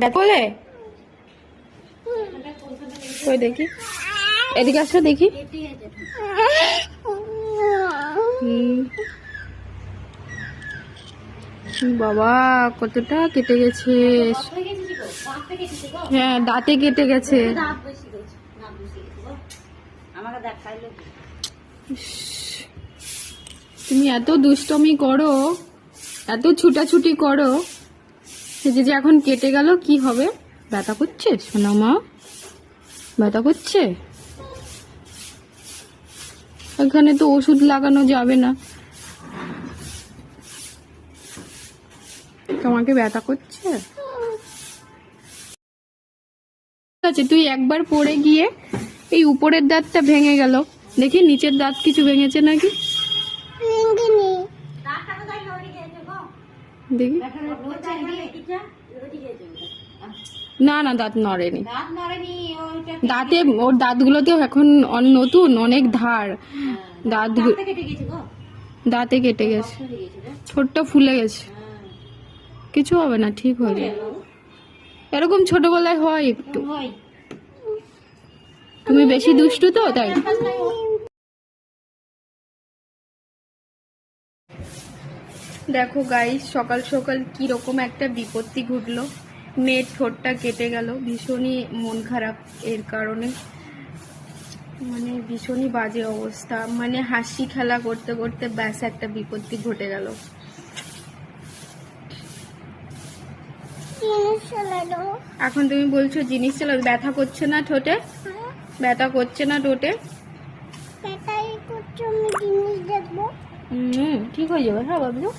দেখলে ওই দেখি, এদিকে আসো দেখি। বাবা কতটা কেটে গেছে। হ্যাঁ দাঁতে কেটে গেছে। তুমি এত দুষ্টমি করো, এত ছুটাছুটি করো, যে যে এখন কেটে গেল কি হবে? ব্যথা করছে সোনা মা? ব্যথা করছে? এখানে তো ওষুধ লাগানো যাবে না। তোমাকে ব্যথা করছে? ঠিক আছে, তুই একবার পড়ে গিয়ে এই উপরের দাঁতটা ভেঙে গেল, দেখি নিচের দাঁত কিছু ভেঙেছে নাকি দেখি। না না দাঁত নড়েনি, দাঁতে ওর দাঁতগুলোতেও এখন নতুন অনেক ধার, দাঁতে কেটে গেছে, ছোটটা ফুলে গেছে। কিছু হবে না, ঠিক হয়ে যাবে। এরকম ছোটবেলায় হয় একটু, তুমি বেশি দুষ্টু তো তাই। দেখো গাইস, সকাল সকাল কি রকম একটা বিপত্তি ঘটলো। মেয়ের ঠোঁটটা কেটে গেল, ভীষণই মন খারাপ এর কারণে, মানে ভীষণই বাজে অবস্থা। মানে হাসি খেলা করতে করতে ব্যাস একটা বিপত্তি ঘটে গেল। এখন তুমি বলছো জিনিস চালাও, ব্যথা করছে না ঠোঁটে? ব্যথা করছে না ঠোঁটে? ঠিক হয়ে যাবে। হ্যাঁ বাবলু।